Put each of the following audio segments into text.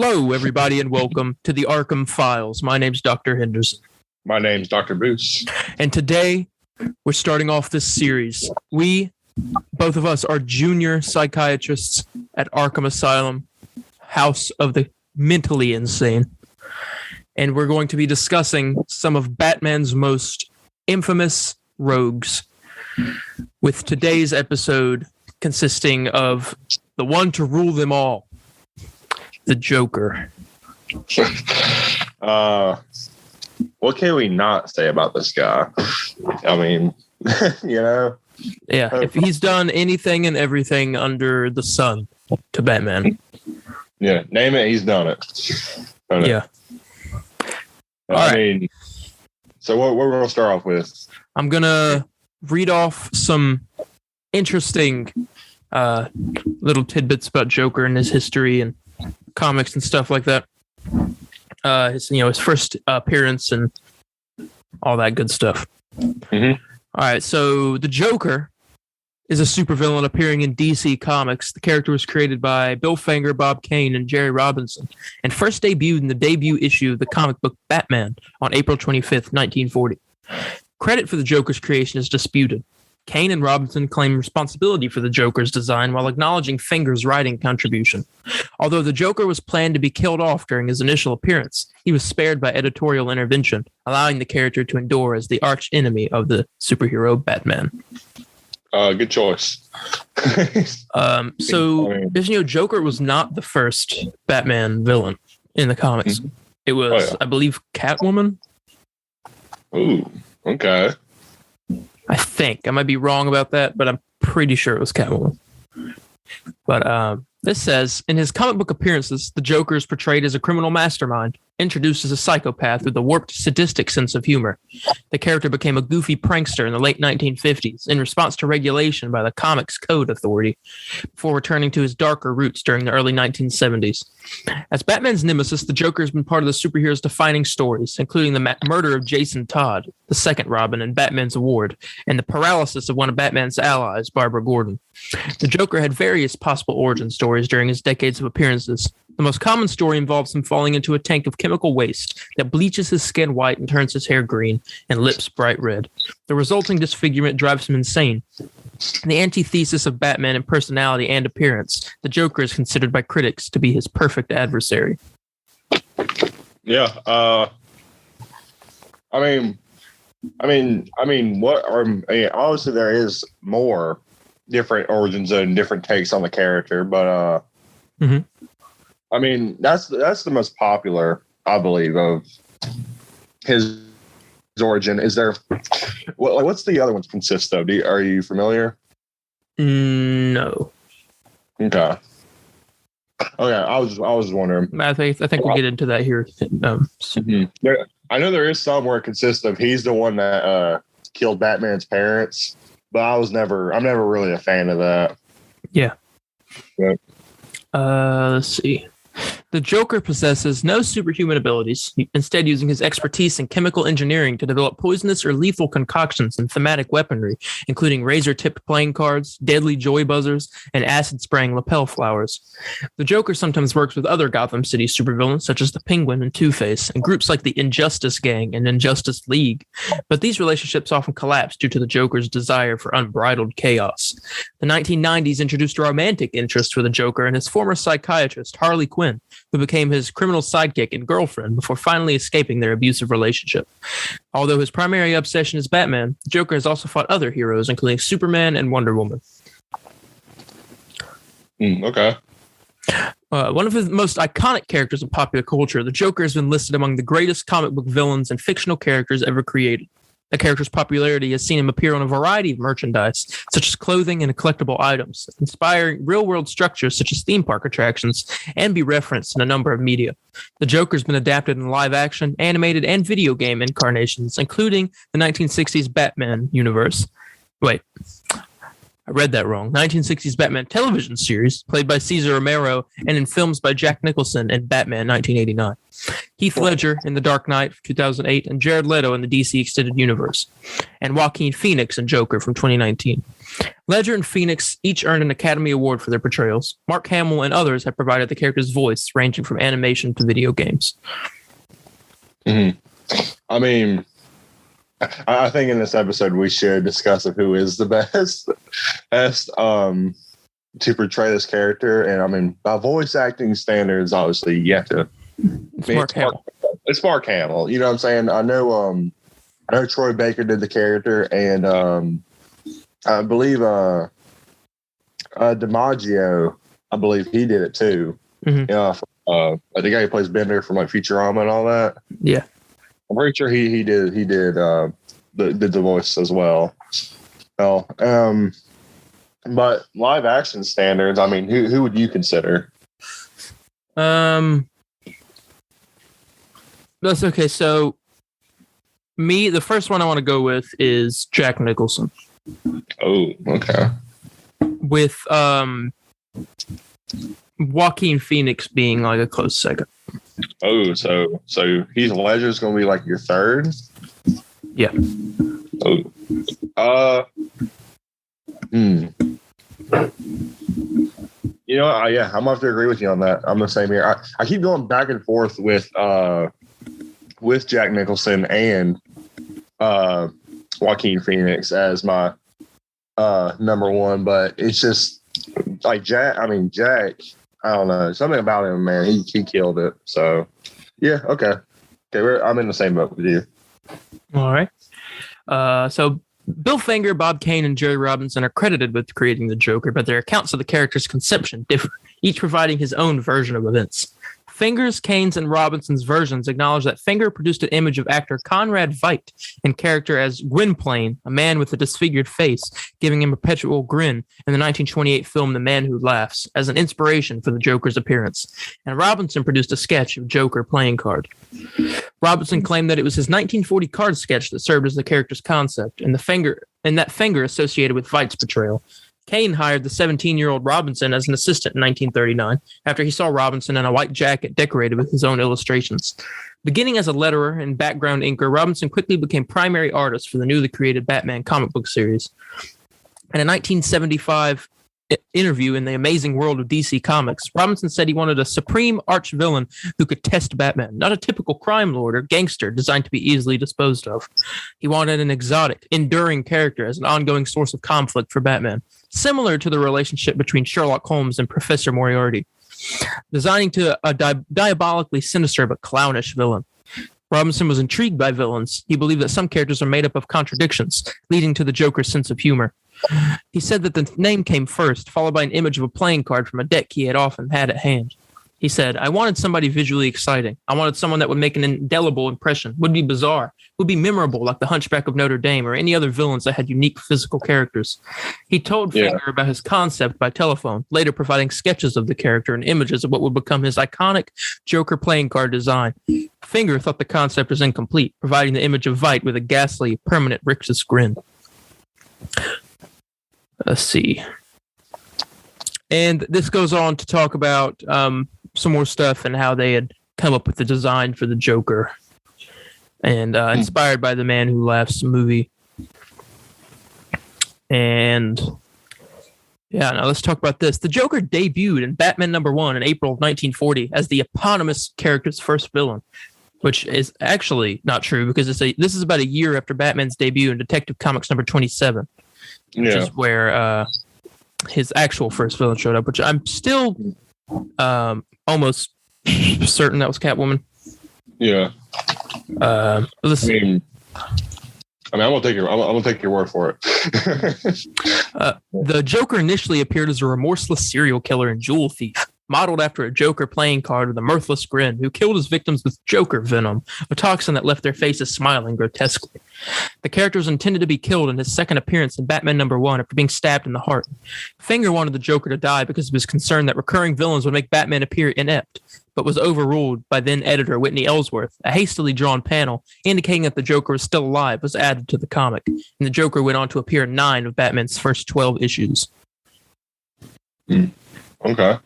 Hello, everybody, and welcome to the Arkham Files. My name's Dr. Henderson. My name's Dr. Boose. And today, we're starting off this series. Both of us, are junior psychiatrists at Arkham Asylum, House of the Mentally Insane. And we're going to be discussing some of Batman's most infamous rogues, with today's episode consisting of the one to rule them all, the Joker. What can we not say about this guy? I mean, Yeah, if he's done anything and everything under the sun to Batman. Yeah, name it, he's done it. Yeah. I mean, so what we're going to start off with? I'm going to read off some interesting little tidbits about Joker and his history and comics and stuff like that. His first appearance and all that good stuff. Mm-hmm. All right, so the Joker is a supervillain appearing in DC Comics. The character was created by Bill Finger, Bob Kane, and Jerry Robinson, and first debuted in the debut issue of the comic book Batman on April 25th, 1940. Credit for the Joker's creation is disputed. Kane and Robinson claim responsibility for the Joker's design while acknowledging Finger's writing contribution. Although the Joker was planned to be killed off during his initial appearance, he was spared by editorial intervention, allowing the character to endure as the arch enemy of the superhero Batman. Good choice. Joker was not the first Batman villain in the comics. Mm-hmm. It was, I believe, Catwoman. Ooh, okay. I think. I might be wrong about that, but I'm pretty sure it was Catwoman. But this says, in his comic book appearances, the Joker is portrayed as a criminal mastermind, introduced as a psychopath with a warped, sadistic sense of humor. The character became a goofy prankster in the late 1950s in response to regulation by the Comics Code Authority, before returning to his darker roots during the early 1970s. As Batman's nemesis, the Joker has been part of the superhero's defining stories, including the murder of Jason Todd, the second Robin in Batman's Award, and the paralysis of one of Batman's allies, Barbara Gordon. The Joker had various possible origin stories during his decades of appearances. The most common story involves him falling into a tank of chemical waste that bleaches his skin white and turns his hair green and lips bright red. The resulting disfigurement drives him insane. The antithesis of Batman in personality and appearance, the Joker is considered by critics to be his perfect adversary. Yeah. Obviously there is more different origins and different takes on the character, but mm-hmm. I mean, that's the most popular, I believe, of his origin. Is there? What's the other ones consist of? Are you familiar? No. Okay. I was wondering. I think we'll get into that here. Mm-hmm. I know there is some where it consists of he's the one that killed Batman's parents, but I'm never really a fan of that. Yeah. But, let's see. The Joker possesses no superhuman abilities, instead using his expertise in chemical engineering to develop poisonous or lethal concoctions and thematic weaponry, including razor-tipped playing cards, deadly joy buzzers, and acid-spraying lapel flowers. The Joker sometimes works with other Gotham City supervillains, such as the Penguin and Two-Face, and groups like the Injustice Gang and Injustice League, but these relationships often collapse due to the Joker's desire for unbridled chaos. The 1990s introduced a romantic interest for the Joker and his former psychiatrist, Harley Quinn, who became his criminal sidekick and girlfriend before finally escaping their abusive relationship. Although his primary obsession is Batman, the Joker has also fought other heroes, including Superman and Wonder Woman. Okay. One of his most iconic characters in popular culture, the Joker has been listed among the greatest comic book villains and fictional characters ever created. The character's popularity has seen him appear on a variety of merchandise, such as clothing and collectible items, inspiring real-world structures such as theme park attractions, and be referenced in a number of media. The Joker's been adapted in live-action, animated, and video game incarnations, including the 1960s Batman universe. I read that wrong. 1960s Batman television series played by Cesar Romero and in films by Jack Nicholson and Batman 1989. Heath Ledger in The Dark Knight of 2008 and Jared Leto in the DC Extended Universe. And Joaquin Phoenix in Joker from 2019. Ledger and Phoenix each earned an Academy Award for their portrayals. Mark Hamill and others have provided the character's voice, ranging from animation to video games. Mm-hmm. I mean, I think in this episode we should discuss who is the best to portray this character. And I mean, by voice acting standards, obviously you have to. It's Mark Hamill. It's Mark Hamill. You know what I'm saying? I know Troy Baker did the character, and I believe DiMaggio, I believe he did it too. Mm-hmm. Yeah, the guy who plays Bender from like Futurama and all that. Yeah, I'm pretty sure he did the voice as well. Well, but live action standards, I mean, who would you consider? That's okay. So, the first one I want to go with is Jack Nicholson. Oh, okay. With Joaquin Phoenix being like a close second. Oh, so Heath Ledger's going to be like your third? Yeah. Oh. You know, yeah, I'm going to have to agree with you on that. I'm the same here. I keep going back and forth with Jack Nicholson and Joaquin Phoenix as my number one, but it's just like Jack. I don't know, something about him, man. He killed it. So yeah, okay. I'm in the same boat with you. All right. So Bill Finger, Bob Kane, and Jerry Robinson are credited with creating the Joker, but their accounts of the character's conception differ, each providing his own version of events. Finger's, Kane's, and Robinson's versions acknowledge that Finger produced an image of actor Conrad Veidt in character as Gwynplaine, a man with a disfigured face, giving him a perpetual grin in the 1928 film The Man Who Laughs, as an inspiration for the Joker's appearance. And Robinson produced a sketch of Joker playing card. Robinson claimed that it was his 1940 card sketch that served as the character's concept, and that Finger associated with Veidt's portrayal. Kane hired the 17-year-old Robinson as an assistant in 1939 after he saw Robinson in a white jacket decorated with his own illustrations. Beginning as a letterer and background inker, Robinson quickly became primary artist for the newly created Batman comic book series. In a 1975 interview in The Amazing World of DC Comics, Robinson said he wanted a supreme arch-villain who could test Batman, not a typical crime lord or gangster designed to be easily disposed of. He wanted an exotic, enduring character as an ongoing source of conflict for Batman, similar to the relationship between Sherlock Holmes and Professor Moriarty, designing to a diabolically sinister but clownish villain. Robinson was intrigued by villains. He believed that some characters are made up of contradictions, leading to the Joker's sense of humor. He said that the name came first, followed by an image of a playing card from a deck he had often had at hand. He said, I wanted somebody visually exciting. I wanted someone that would make an indelible impression, would be bizarre, would be memorable like the Hunchback of Notre Dame or any other villains that had unique physical characters. He told Finger about his concept by telephone, later providing sketches of the character and images of what would become his iconic Joker playing card design. Finger thought the concept was incomplete, providing the image of Veidt with a ghastly, permanent rictus grin. Let's see. And this goes on to talk about some more stuff and how they had come up with the design for the Joker, and inspired by The Man Who Laughs movie. And yeah, now let's talk about this. The Joker debuted in Batman #1 in April of 1940 as the eponymous character's first villain, which is actually not true because this is about a year after Batman's debut in Detective Comics #27, which is where his actual first villain showed up, which I'm still almost certain that was Catwoman. Yeah. I'm gonna take your word for it. The Joker initially appeared as a remorseless serial killer and jewel thief, modeled after a Joker playing card with a mirthless grin, who killed his victims with Joker venom, a toxin that left their faces smiling grotesquely. The character was intended to be killed in his second appearance in Batman #1 after being stabbed in the heart. Finger wanted the Joker to die because he was concerned that recurring villains would make Batman appear inept. but was overruled by then editor Whitney Ellsworth. A hastily drawn panel indicating that the Joker was still alive was added to the comic, and the Joker went on to appear in 9 of Batman's first 12 issues. Okay.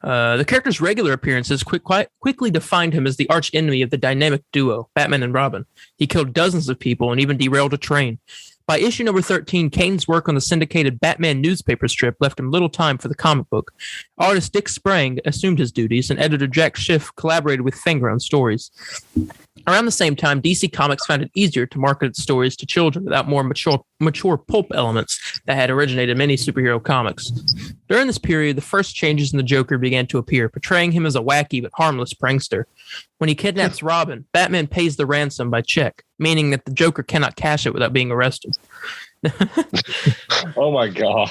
The character's regular appearances quickly defined him as the arch enemy of the dynamic duo, Batman and Robin. He killed dozens of people and even derailed a train. By issue number 13, Kane's work on the syndicated Batman newspaper strip left him little time for the comic book. Artist Dick Sprang assumed his duties, and editor Jack Schiff collaborated with Fenger on stories. Around the same time, DC Comics found it easier to market its stories to children without more mature pulp elements that had originated in many superhero comics. During this period, the first changes in the Joker began to appear, portraying him as a wacky but harmless prankster. When he kidnaps Robin, Batman pays the ransom by check, meaning that the Joker cannot cash it without being arrested. Oh my God.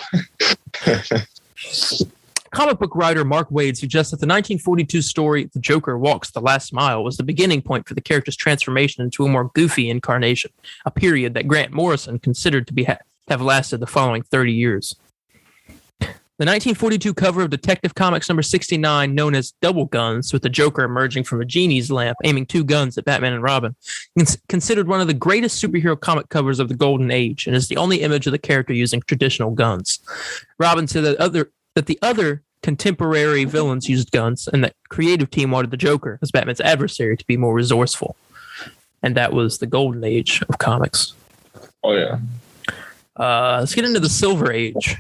Comic book writer Mark Waid suggests that the 1942 story The Joker Walks the Last Mile was the beginning point for the character's transformation into a more goofy incarnation, a period that Grant Morrison considered to have lasted the following 30 years. The 1942 cover of Detective Comics number 69, known as Double Guns, with the Joker emerging from a genie's lamp aiming 2 guns at Batman and Robin, is considered one of the greatest superhero comic covers of the Golden Age and is the only image of the character using traditional guns. Robin said that the other contemporary villains used guns, and that creative team wanted the Joker, as Batman's adversary, to be more resourceful. And that was the Golden Age of comics. Oh, yeah. Let's get into the Silver Age.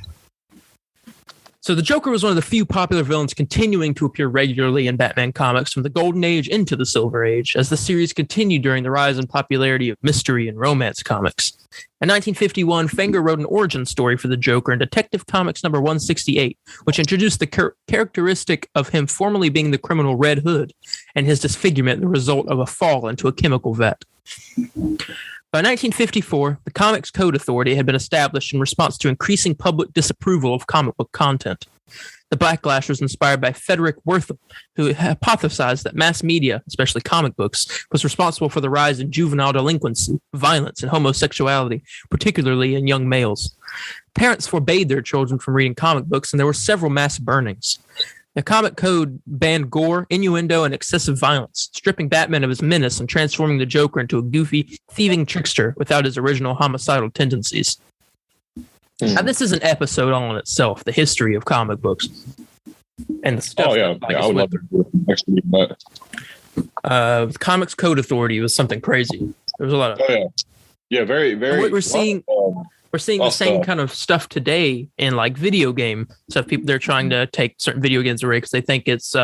So the Joker was one of the few popular villains continuing to appear regularly in Batman comics from the Golden Age into the Silver Age, as the series continued during the rise in popularity of mystery and romance comics. In 1951, Fenger wrote an origin story for the Joker in Detective Comics number 168, which introduced the characteristic of him formerly being the criminal Red Hood and his disfigurement the result of a fall into a chemical vat. By 1954, the Comics Code Authority had been established in response to increasing public disapproval of comic book content. The backlash was inspired by Frederick Wortham, who hypothesized that mass media, especially comic books, was responsible for the rise in juvenile delinquency, violence, and homosexuality, particularly in young males. Parents forbade their children from reading comic books, and there were several mass burnings. The comic code banned gore, innuendo, and excessive violence, stripping Batman of his menace and transforming the Joker into a goofy, thieving trickster without his original homicidal tendencies. Now, this is an episode all in itself, the history of comic books. And the stuff. Oh, yeah. I would love to do it next week, but the Comics Code Authority was something crazy. There was a lot of. Oh, yeah. Yeah, very, very. What we're seeing. We're seeing the same kind of stuff today in like video game stuff. People, they're trying to take certain video games away because they think it's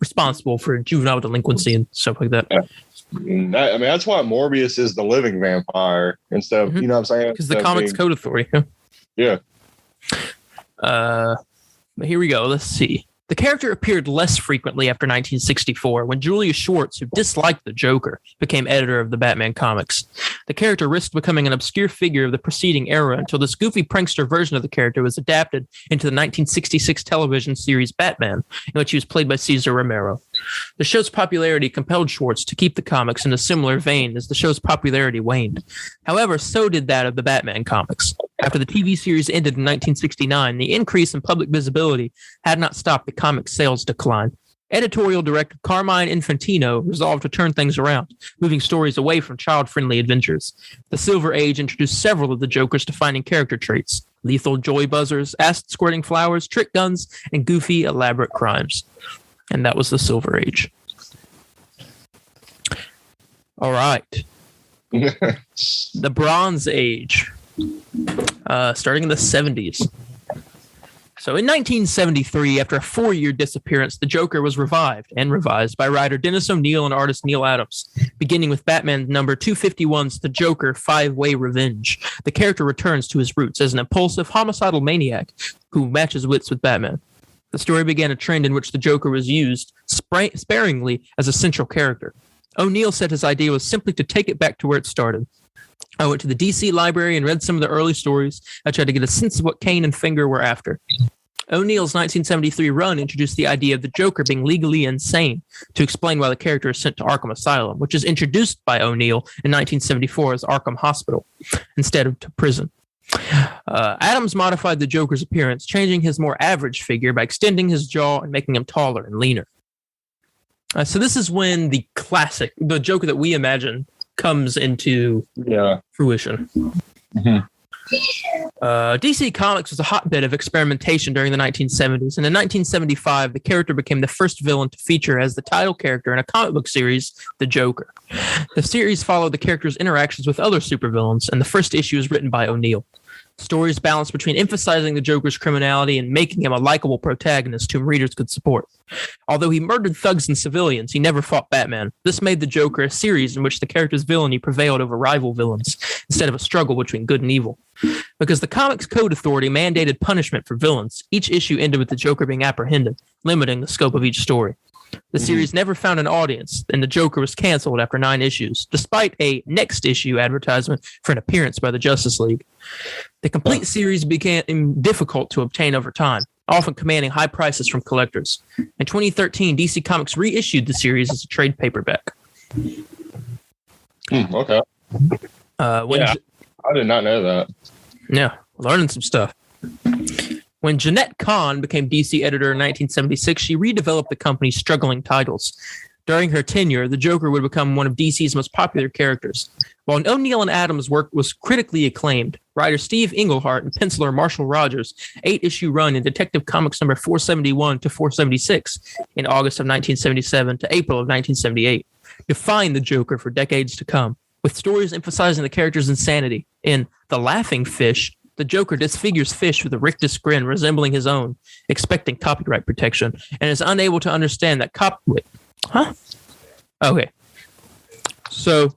responsible for juvenile delinquency and stuff like that. Yeah. That's why Morbius is the living vampire instead of, you know what I'm saying? Because the Comics Code Authority. Yeah. But here we go. Let's see. The character appeared less frequently after 1964 when Julius Schwartz, who disliked the Joker, became editor of the Batman comics. The character risked becoming an obscure figure of the preceding era until this goofy prankster version of the character was adapted into the 1966 television series Batman, in which he was played by Cesar Romero. The show's popularity compelled Schwartz to keep the comics in a similar vein as the show's popularity waned. However, so did that of the Batman comics. After the TV series ended in 1969, the increase in public visibility had not stopped the comic sales decline. Editorial director Carmine Infantino resolved to turn things around, moving stories away from child-friendly adventures. The Silver Age introduced several of the Joker's defining character traits: lethal joy buzzers, acid-squirting flowers, trick guns, and goofy, elaborate crimes. And that was the Silver Age. All right. The Bronze Age. Starting in the 70s. So in 1973, after a 4-year disappearance, the Joker was revived and revised by writer Dennis O'Neil and artist Neil Adams. Beginning with Batman number 251's The Joker 5-Way Revenge, the character returns to his roots as an impulsive, homicidal maniac who matches wits with Batman. The story began a trend in which the Joker was used sparingly as a central character. O'Neil said his idea was simply to take it back to where it started. I went to the DC library and read some of the early stories. I tried to get a sense of what Kane and Fenger were after. O'Neill's 1973 run introduced the idea of the Joker being legally insane to explain why the character is sent to Arkham Asylum, which is introduced by O'Neil in 1974 as Arkham Hospital instead of to prison. Adams modified the Joker's appearance, changing his more average figure by extending his jaw and making him taller and leaner. So this is when the Joker that we imagine, comes into fruition. Mm-hmm. DC Comics was a hotbed of experimentation during the 1970s, and in 1975, the character became the first villain to feature as the title character in a comic book series, The Joker. The series followed the character's interactions with other supervillains, and the first issue is written by O'Neill. Stories balanced between emphasizing the Joker's criminality and making him a likable protagonist whom readers could support. Although he murdered thugs and civilians, he never fought Batman. This made the Joker a series in which the character's villainy prevailed over rival villains, instead of a struggle between good and evil. Because the Comics Code Authority mandated punishment for villains, each issue ended with the Joker being apprehended, limiting the scope of each story. The series never found an audience, and the Joker was canceled after 9 issues, despite a next issue advertisement for an appearance by the Justice League. The complete series became difficult to obtain over time, often commanding high prices from collectors. In 2013, DC Comics reissued the series as a trade paperback. Okay. I did not know that. Yeah, learning some stuff. When Jeanette Kahn became DC editor in 1976, she redeveloped the company's struggling titles. During her tenure, the Joker would become one of DC's most popular characters. While O'Neill and Adams' work was critically acclaimed, writer Steve Englehart and penciler Marshall Rogers' 8-issue run in Detective Comics number 471 to 476 in August of 1977 to April of 1978 defined the Joker for decades to come, with stories emphasizing the character's insanity. In The Laughing Fish, the Joker disfigures Fish with a rictus grin resembling his own, expecting copyright protection, and is unable to understand that Okay. So,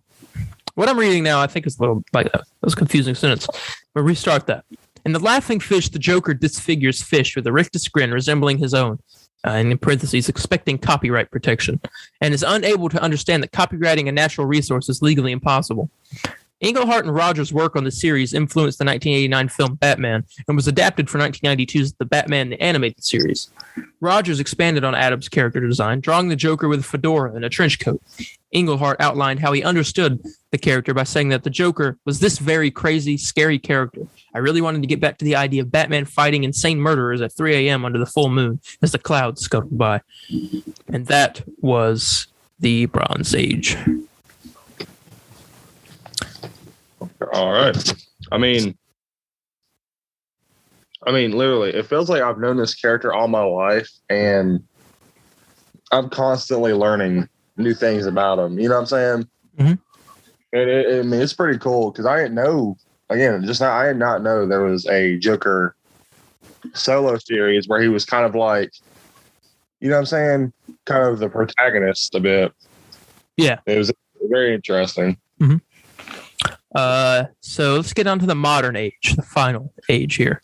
what I'm reading now, I think is a little like that. That was a confusing sentence. But restart that. In The Laughing Fish, the Joker disfigures Fish with a rictus grin resembling his own, and in parentheses, expecting copyright protection, and is unable to understand that copywriting a natural resource is legally impossible. Englehart and Rogers' work on the series influenced the 1989 film Batman and was adapted for 1992's The Batman the Animated Series. Rogers expanded on Adams' character design, drawing the Joker with a fedora and a trench coat. Englehart outlined how he understood the character by saying that the Joker was this very crazy, scary character. I really wanted to get back to the idea of Batman fighting insane murderers at 3 a.m. under the full moon as the clouds scuttled by. And that was the Bronze Age. All right. I mean, literally, it feels like I've known this character all my life, and I'm constantly learning new things about him. You know what I'm saying? Mm-hmm. It's pretty cool because I didn't know. Again, I did not know there was a Joker solo series where he was kind of like, you know what I'm saying, kind of the protagonist a bit. Yeah, it was very interesting. Mm-hmm. So let's get on to the modern age, the final age here.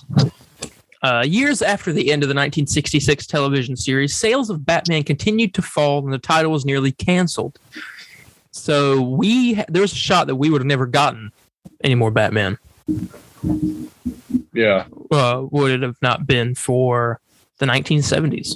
Years after the end of the 1966 television series, sales of Batman continued to fall and the title was nearly canceled. So there was a shot that we would have never gotten any more Batman. Yeah. Would it have not been for the 1970s?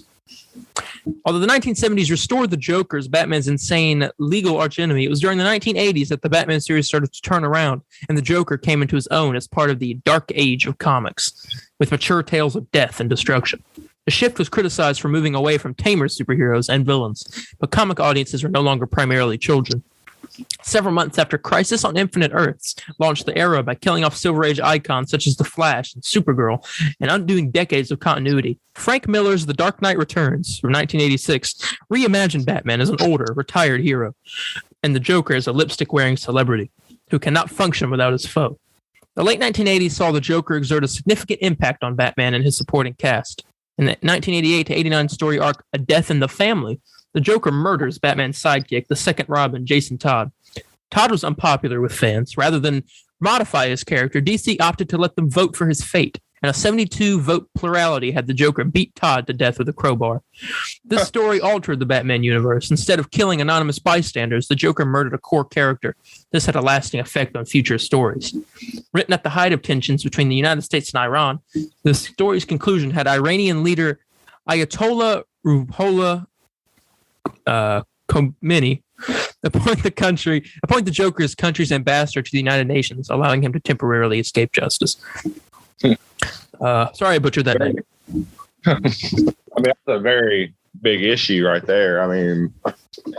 Although the 1970s restored the Joker as Batman's insane legal archenemy, it was during the 1980s that the Batman series started to turn around and the Joker came into his own as part of the dark age of comics, with mature tales of death and destruction. The shift was criticized for moving away from tamer superheroes and villains, but comic audiences were no longer primarily children. Several months after Crisis on Infinite Earths launched the era by killing off Silver Age icons such as The Flash and Supergirl and undoing decades of continuity, Frank Miller's The Dark Knight Returns from 1986 reimagined Batman as an older, retired hero, and the Joker as a lipstick-wearing celebrity who cannot function without his foe. The late 1980s saw the Joker exert a significant impact on Batman and his supporting cast. In the 1988 to 89 story arc A Death in the Family, the Joker murders Batman's sidekick, the second Robin, Jason Todd. Todd was unpopular with fans. Rather than modify his character, DC opted to let them vote for his fate, and a 72-vote plurality had the Joker beat Todd to death with a crowbar. This story altered the Batman universe. Instead of killing anonymous bystanders, the Joker murdered a core character. This had a lasting effect on future stories. Written at the height of tensions between the United States and Iran, the story's conclusion had Iranian leader Ayatollah Ruhollah Khomeini appoint the Joker as country's ambassador to the United Nations, allowing him to temporarily escape justice. Sorry I butchered that name. I mean, that's a very, big issue right there. I mean,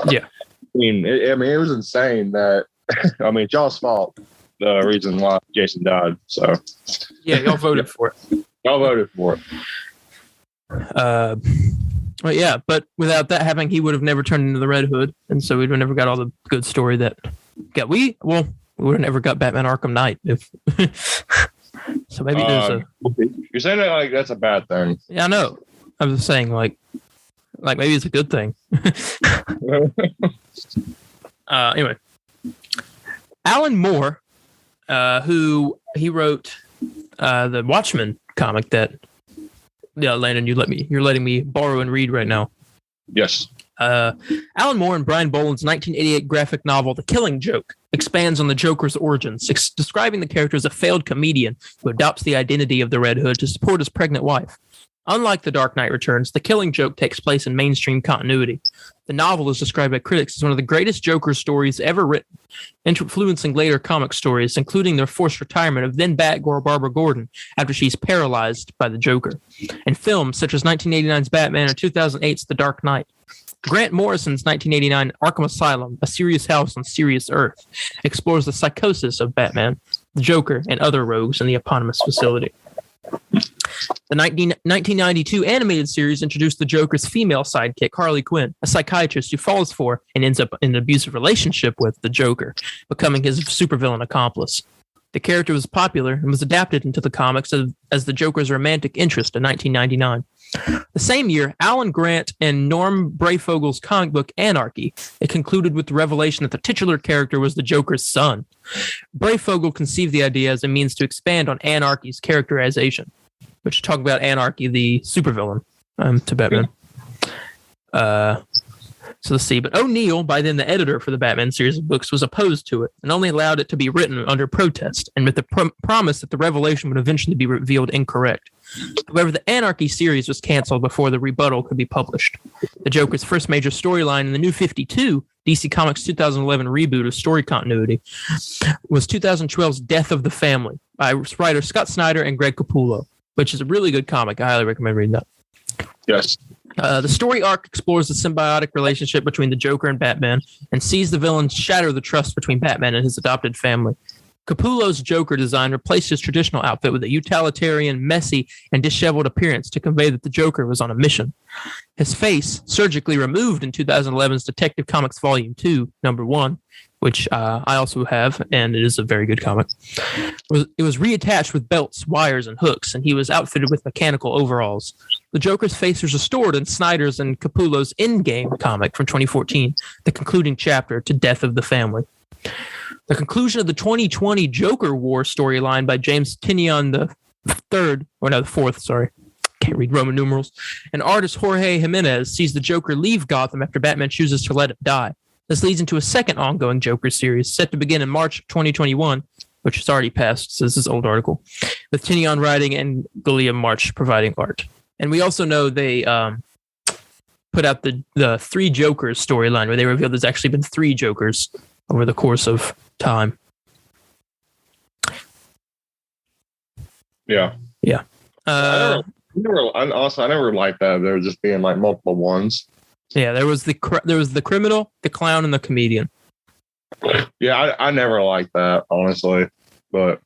Yeah. it was insane that. I mean, it's y'all's fault. The reason why Jason died. So Yeah, y'all voted for it. Y'all voted for it. Well, yeah, but without that happening, he would have never turned into the Red Hood, and so we'd have never got all the good story that got. We would have never got Batman Arkham Knight if. So maybe there's a. You're saying that like that's a bad thing. Yeah, I know. I was saying like maybe it's a good thing. Anyway, Alan Moore, who he wrote the Watchmen comic that. Yeah, Landon, you're letting me borrow and read right now. Yes. Alan Moore and Brian Boland's 1988 graphic novel, The Killing Joke, expands on the Joker's origins, describing the character as a failed comedian who adopts the identity of the Red Hood to support his pregnant wife. Unlike The Dark Knight Returns, The Killing Joke takes place in mainstream continuity. The novel is described by critics as one of the greatest Joker stories ever written, influencing later comic stories, including the forced retirement of then Batgirl Barbara Gordon after she's paralyzed by the Joker, and films such as 1989's Batman and 2008's The Dark Knight. Grant Morrison's 1989 Arkham Asylum, A Serious House on Serious Earth, explores the psychosis of Batman, the Joker, and other rogues in the eponymous facility. The 1992 animated series introduced the Joker's female sidekick, Harley Quinn, a psychiatrist who falls for and ends up in an abusive relationship with the Joker, becoming his supervillain accomplice. The character was popular and was adapted into the comics as the Joker's romantic interest in 1999. The same year, Alan Grant and Norm Breyfogel's comic book Anarchy. It concluded with the revelation that the titular character was the Joker's son. Breyfogel conceived the idea as a means to expand on Anarchy's characterization, which talk about Anarchy, the supervillain to Batman. So let's see. But O'Neill, by then the editor for the Batman series of books, was opposed to it and only allowed it to be written under protest and with the promise that the revelation would eventually be revealed incorrect. However, the Anarchy series was canceled before the rebuttal could be published. The Joker's first major storyline in the New 52, DC Comics 2011 reboot of story continuity, was 2012's Death of the Family by writer Scott Snyder and Greg Capullo, which is a really good comic. I highly recommend reading that. Yes. The story arc explores the symbiotic relationship between the Joker and Batman and sees the villain shatter the trust between Batman and his adopted family. Capullo's Joker design replaced his traditional outfit with a utilitarian, messy, and disheveled appearance to convey that the Joker was on a mission. His face, surgically removed in 2011's Detective Comics Volume 2, Number 1, which I also have, and it is a very good comic. It was reattached with belts, wires, and hooks, and he was outfitted with mechanical overalls. The Joker's face was restored in Snyder's and Capullo's Endgame comic from 2014, the concluding chapter to Death of the Family. The conclusion of the 2020 Joker War storyline by James Tynion the fourth, can't read Roman numerals, and artist Jorge Jimenez sees the Joker leave Gotham after Batman chooses to let it die. This leads into a second ongoing Joker series set to begin in March 2021, which has already passed, so this is an old article, with Tynion writing and Guillaume March providing art. And we also know they put out the Three Jokers storyline where they revealed there's actually been three Jokers over the course of time. Yeah. Yeah. I never liked that. There just being like multiple ones. Yeah, there was the criminal, the clown, and the comedian. Yeah, I never liked that, honestly. But,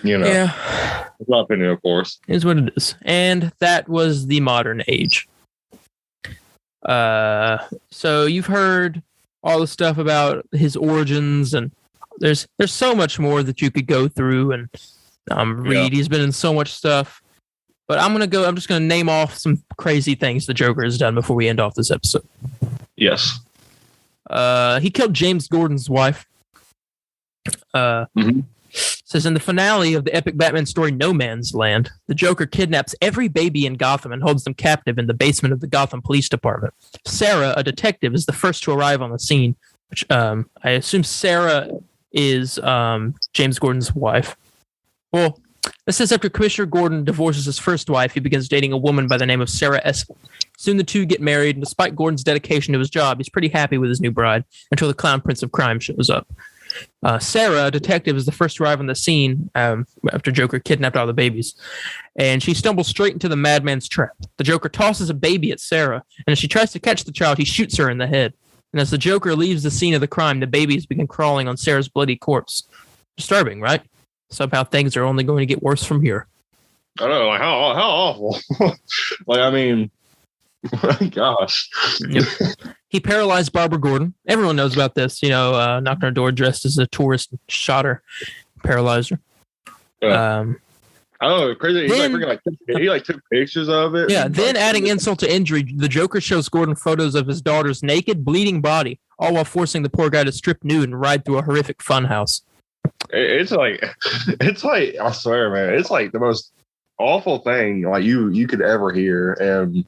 yeah. It's my opinion, of course. It is what it is. And that was the modern age. So you've heard all the stuff about his origins, and there's so much more that you could go through and read. Yeah. He's been in so much stuff. But I'm just going to name off some crazy things the Joker has done before we end off this episode. Yes. He killed James Gordon's wife. Says in the finale of the epic Batman story No Man's Land, the Joker kidnaps every baby in Gotham and holds them captive in the basement of the Gotham Police Department. Sarah, a detective, is the first to arrive on the scene, which I assume Sarah is James Gordon's wife. Well, this says after Commissioner Gordon divorces his first wife, he begins dating a woman by the name of Sarah Eskel. Soon the two get married, and despite Gordon's dedication to his job, he's pretty happy with his new bride until the Clown Prince of Crime shows up. Sarah, a detective, is the first to arrive on the scene after Joker kidnapped all the babies. And she stumbles straight into the madman's trap. The Joker tosses a baby at Sarah, and as she tries to catch the child, he shoots her in the head. And as the Joker leaves the scene of the crime, the babies begin crawling on Sarah's bloody corpse. Disturbing, right? Somehow things are only going to get worse from here. I don't know, like how awful. Like, I mean, my gosh. Yep. He paralyzed Barbara Gordon. Everyone knows about this. Knocked on her door dressed as a tourist, shot her, paralyzed her. Yeah. I don't know, crazy. He took pictures of it. Yeah. Then, adding insult to injury, the Joker shows Gordon photos of his daughter's naked, bleeding body, all while forcing the poor guy to strip nude and ride through a horrific funhouse. It's like I swear, man, it's like the most awful thing like you could ever hear, and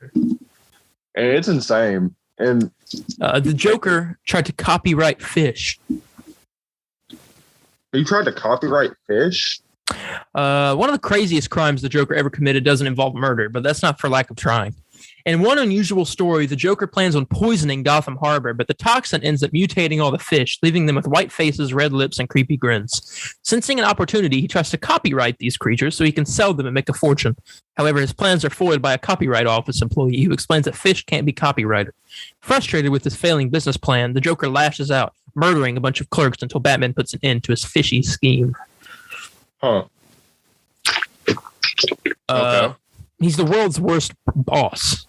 it's insane. And the Joker tried to copyright Fish. He tried to copyright Fish? One of the craziest crimes the Joker ever committed doesn't involve murder, but that's not for lack of trying. In one unusual story, the Joker plans on poisoning Gotham Harbor, but the toxin ends up mutating all the fish, leaving them with white faces, red lips, and creepy grins. Sensing an opportunity, he tries to copyright these creatures so he can sell them and make a fortune. However, his plans are foiled by a copyright office employee who explains that fish can't be copyrighted. Frustrated with his failing business plan, the Joker lashes out, murdering a bunch of clerks until Batman puts an end to his fishy scheme. Huh. Okay. He's the world's worst boss.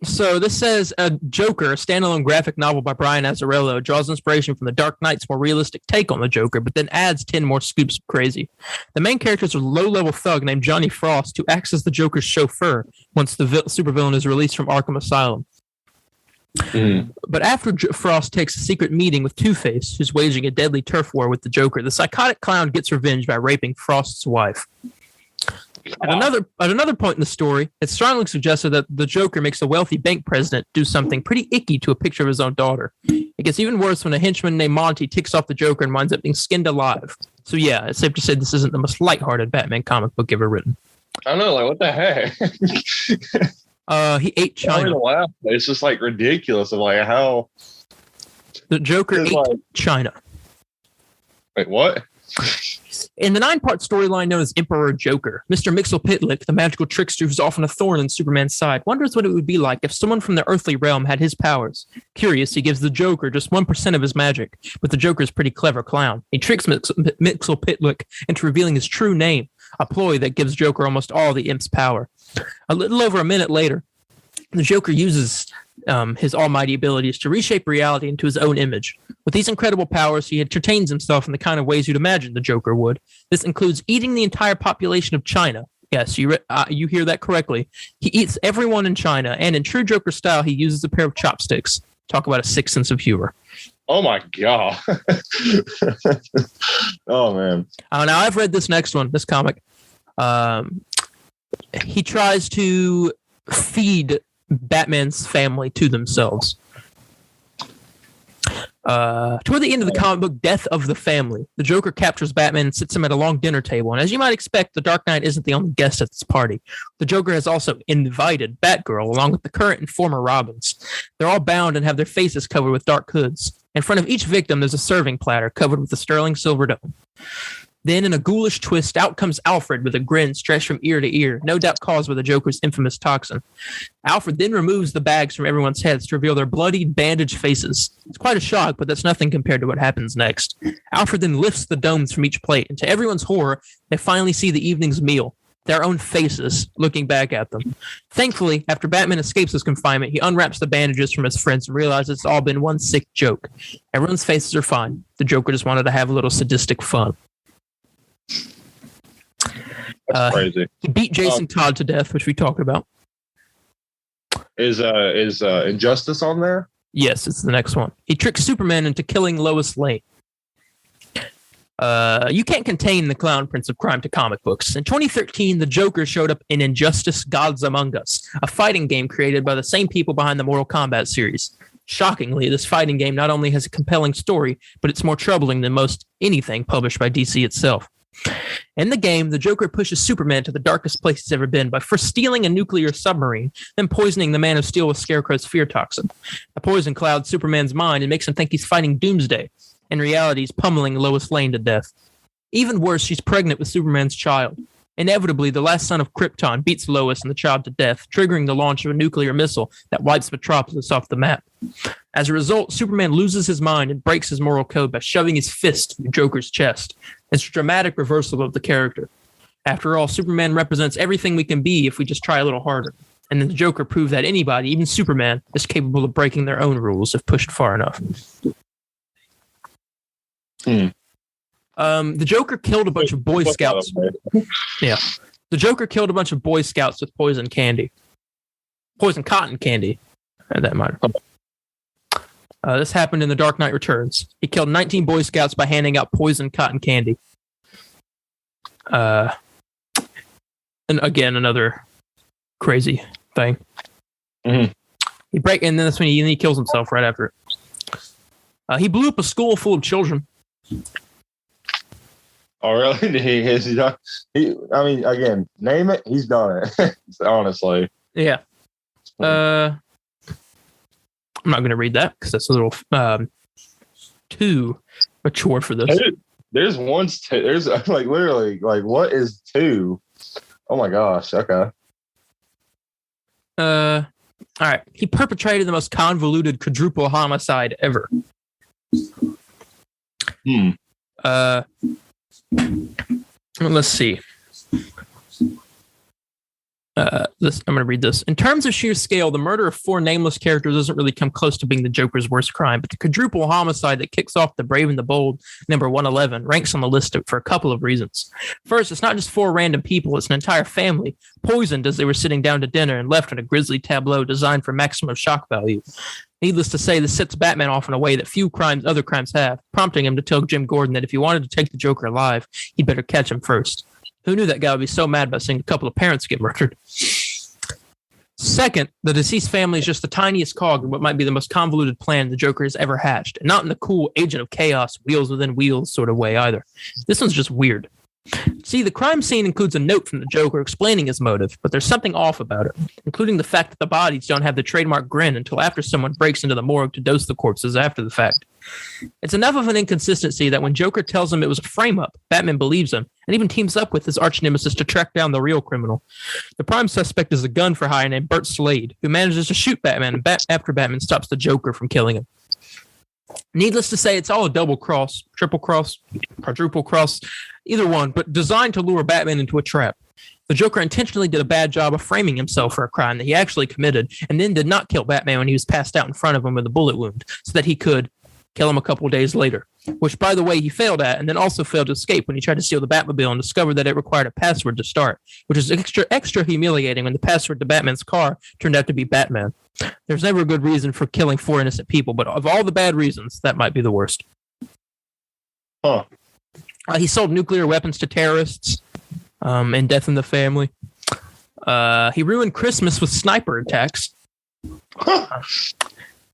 So this says Joker, a standalone graphic novel by Brian Azzarello, draws inspiration from the Dark Knight's more realistic take on the Joker, but then adds 10 more scoops of crazy. The main character is a low-level thug named Johnny Frost who acts as the Joker's chauffeur once the supervillain is released from Arkham Asylum. But after Frost takes a secret meeting with Two-Face, who's waging a deadly turf war with the Joker, the psychotic clown gets revenge by raping Frost's wife. At another point in the story, it's strongly suggested that the Joker makes a wealthy bank president do something pretty icky to a picture of his own daughter. It gets even worse when a henchman named Monty ticks off the Joker and winds up being skinned alive. So yeah, it's safe to say this isn't the most lighthearted Batman comic book ever written. I don't know, like what the heck? He ate China. It's just like ridiculous of like how the Joker ate China. Wait, what? In the 9-part storyline known as Emperor Joker, Mr. Mxyzptlk, the magical trickster who's often a thorn in Superman's side, wonders what it would be like if someone from the earthly realm had his powers. Curious, he gives the Joker just 1% of his magic, but the Joker's a pretty clever clown. He tricks Mxyzptlk into revealing his true name, a ploy that gives Joker almost all the imp's power. A little over a minute later, the Joker uses his almighty abilities to reshape reality into his own image. With these incredible powers, he entertains himself in the kind of ways you'd imagine the Joker would. This includes eating the entire population of China. Yes, you hear that correctly. He eats everyone in China, and in true Joker style, he uses a pair of chopsticks. Talk about a sick sense of humor. Oh my God. Oh man. Now I've read this next one, this comic. He tries to feed Batman's family to themselves. Toward the end of the comic book, Death of the Family, the Joker captures Batman and sits him at a long dinner table. And as you might expect, the Dark Knight isn't the only guest at this party. The Joker has also invited Batgirl, along with the current and former Robins. They're all bound and have their faces covered with dark hoods. In front of each victim, there's a serving platter covered with a sterling silver dome. Then, in a ghoulish twist, out comes Alfred with a grin stretched from ear to ear, no doubt caused by the Joker's infamous toxin. Alfred then removes the bags from everyone's heads to reveal their bloodied, bandaged faces. It's quite a shock, but that's nothing compared to what happens next. Alfred then lifts the domes from each plate, and to everyone's horror, they finally see the evening's meal, their own faces looking back at them. Thankfully, after Batman escapes his confinement, he unwraps the bandages from his friends and realizes it's all been one sick joke. Everyone's faces are fine. The Joker just wanted to have a little sadistic fun. That's crazy. He beat Jason Todd to death, which we talked about. Is Injustice on there? Yes, it's the next one. He tricks Superman into killing Lois Lane. You can't contain the clown prince of crime to comic books. In 2013, the Joker showed up in Injustice: Gods Among Us, a fighting game created by the same people behind the Mortal Kombat series. Shockingly, this fighting game not only has a compelling story, but it's more troubling than most anything published by DC itself. In the game, the Joker pushes Superman to the darkest place he's ever been by first stealing a nuclear submarine, then poisoning the Man of Steel with Scarecrow's fear toxin. The poison clouds Superman's mind and makes him think he's fighting Doomsday. In reality, he's pummeling Lois Lane to death. Even worse, she's pregnant with Superman's child. Inevitably, the last son of Krypton beats Lois and the child to death, triggering the launch of a nuclear missile that wipes Metropolis off the map. As a result, Superman loses his mind and breaks his moral code by shoving his fist through Joker's chest. It's a dramatic reversal of the character. After all, Superman represents everything we can be if we just try a little harder. And then the Joker proved that anybody, even Superman, is capable of breaking their own rules if pushed far enough. The Joker killed a bunch of Boy Scouts. Yeah. The Joker killed a bunch of Boy Scouts with poison candy. Poison cotton candy, for that matter. This happened in The Dark Knight Returns. He killed 19 Boy Scouts by handing out poison cotton candy. And again, another crazy thing. Mm-hmm. And then that's when he kills himself right after it. He blew up a school full of children. Oh, really? I mean, again, name it. He's done it. Honestly. Yeah. I'm not going to read that because that's a little too mature for this. There's like literally like what is 2? Oh my gosh. Okay. All right. He perpetrated the most convoluted quadruple homicide ever. Let's see. I'm going to read this. In terms of sheer scale, the murder of 4 nameless characters doesn't really come close to being the Joker's worst crime, but the quadruple homicide that kicks off The Brave and the Bold, number 111, ranks on the list for a couple of reasons. First, it's not just 4 random people, it's an entire family, poisoned as they were sitting down to dinner and left in a grisly tableau designed for maximum shock value. Needless to say, this sets Batman off in a way that few other crimes have, prompting him to tell Jim Gordon that if he wanted to take the Joker alive, he'd better catch him first. Who knew that guy would be so mad about seeing a couple of parents get murdered? Second, the deceased family is just the tiniest cog in what might be the most convoluted plan the Joker has ever hatched, and not in the cool Agent of Chaos, wheels within wheels sort of way either. This one's just weird. See, the crime scene includes a note from the Joker explaining his motive, but there's something off about it, including the fact that the bodies don't have the trademark grin until after someone breaks into the morgue to dose the corpses after the fact. It's enough of an inconsistency that when Joker tells him it was a frame-up, Batman believes him, and even teams up with his arch-nemesis to track down the real criminal. The prime suspect is a gun for hire named Burt Slade, who manages to shoot Batman after Batman stops the Joker from killing him. Needless to say, it's all a double cross, triple cross, quadruple cross, either one, but designed to lure Batman into a trap. The Joker intentionally did a bad job of framing himself for a crime that he actually committed, and then did not kill Batman when he was passed out in front of him with a bullet wound, so that he could kill him a couple days later, which, by the way, he failed at, and then also failed to escape when he tried to steal the Batmobile and discovered that it required a password to start, which is extra humiliating when the password to Batman's car turned out to be Batman. There's never a good reason for killing 4 innocent people, but of all the bad reasons, that might be the worst. Huh. He sold nuclear weapons to terrorists in Death in the Family. He ruined Christmas with sniper attacks.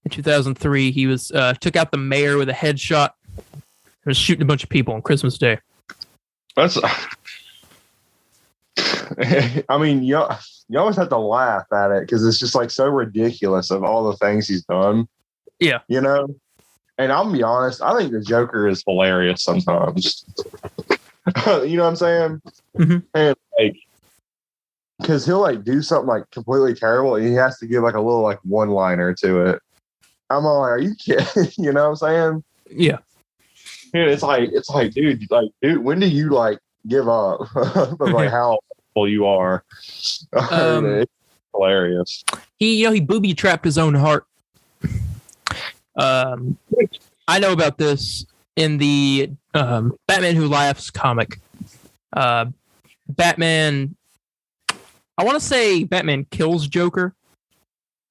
In 2003, he took out the mayor with a headshot. He was shooting a bunch of people on Christmas Day. That's. I mean, you always have to laugh at it because it's just like so ridiculous of all the things he's done. Yeah, you know. And I'm gonna be honest, I think the Joker is hilarious sometimes. You know what I'm saying? Mm-hmm. And like, because he'll like do something like completely terrible, and he has to give like a little like one-liner to it. I'm all like, are you kidding? You know what I'm saying? Yeah. And it's like, dude, when do you like give up of like how awful you are? It's hilarious. He booby trapped his own heart. I know about this in the Batman Who Laughs comic. Batman, I want to say Batman kills Joker.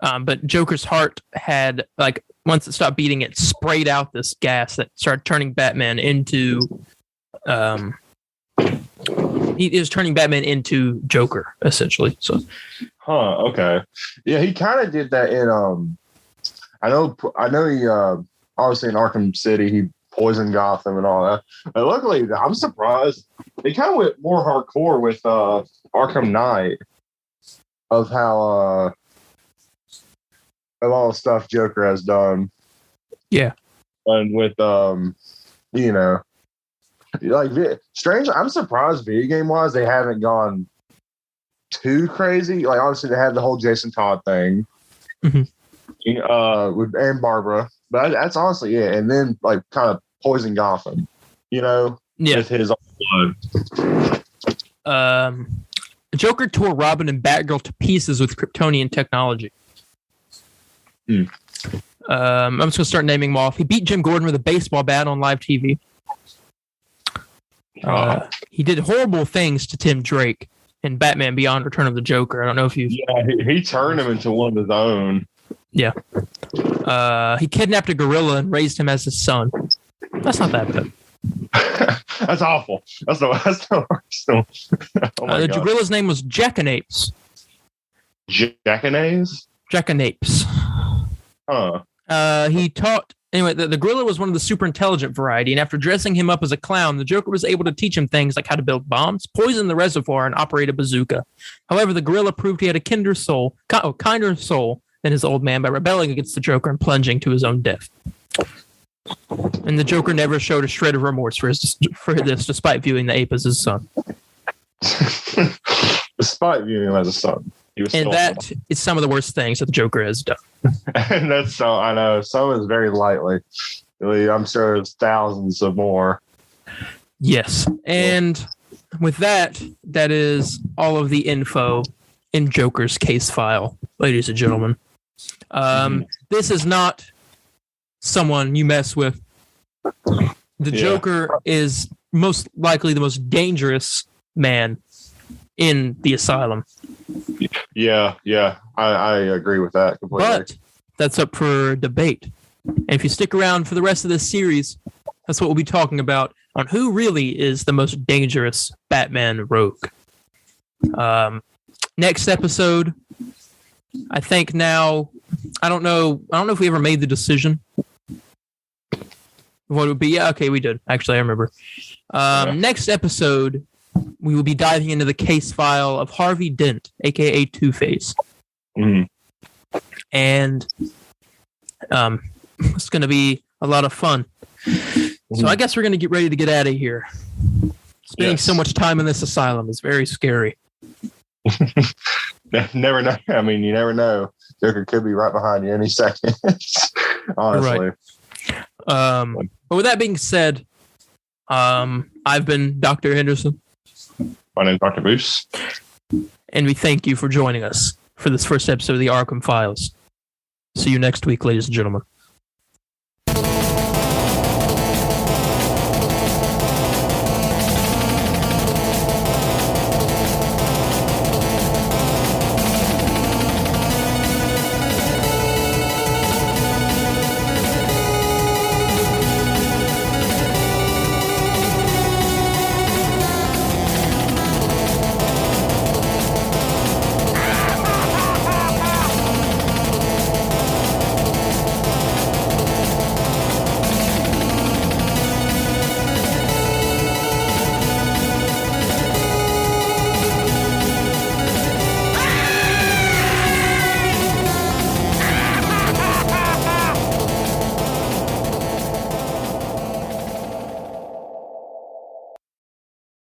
But Joker's heart had, like, once it stopped beating, it sprayed out this gas that started turning Batman into, he is turning Batman into Joker, essentially. So, okay. Yeah, he kind of did that in, I know he, obviously in Arkham City, he poisoned Gotham and all that. But luckily, I'm surprised They kind of went more hardcore with Arkham Knight of how of all the stuff Joker has done. Yeah. And with you know, like strange. I'm surprised video game wise they haven't gone too crazy. Like obviously they had the whole Jason Todd thing, with and Barbara, but that's honestly it. And then like kind of Poison Gotham, with his own blood. Joker tore Robin and Batgirl to pieces with Kryptonian technology. I'm just going to start naming them off. He beat Jim Gordon with a baseball bat on live TV. He did horrible things to Tim Drake in Batman Beyond Return of the Joker. I don't know if you've... Yeah, he turned him into one of his own. Yeah. He kidnapped a gorilla and raised him as his son. That's not that bad. That's awful. That's the worst. The gorilla's name was Jackanapes. Jackanapes? Jackanapes. Huh. He taught... Anyway, the gorilla was one of the super intelligent variety, and after dressing him up as a clown, the Joker was able to teach him things like how to build bombs, poison the reservoir, and operate a bazooka. However, the gorilla proved he had a kinder soul than his old man by rebelling against the Joker and plunging to his own death. And the Joker never showed a shred of remorse for this, despite viewing the ape as his son. Despite viewing him as a son. And that is some of the worst things that the Joker has done. And that's so, I know, some is very lightly. Really, I'm sure there's thousands of more. Yes. And with that is all of the info in Joker's case file, ladies and gentlemen. This is not someone you mess with. The Joker is most likely the most dangerous man in the asylum. Yeah, I agree with that completely. But that's up for debate. And if you stick around for the rest of this series, that's what we'll be talking about on who really is the most dangerous Batman rogue. Next episode, I think now, I don't know if we ever made the decision. What it would be? Yeah, okay, we did. Actually, I remember. Next episode, we will be diving into the case file of Harvey Dent, aka Two-Face. And it's going to be a lot of fun. So I guess we're going to get ready to get out of here. Spending so much time in this asylum is very scary. Never know. I mean, you never know. Joker could be right behind you any second. Honestly. Right. But with that being said, I've been Dr. Henderson. My name is Dr. Boose. And we thank you for joining us for this first episode of the Arkham Files. See you next week, ladies and gentlemen.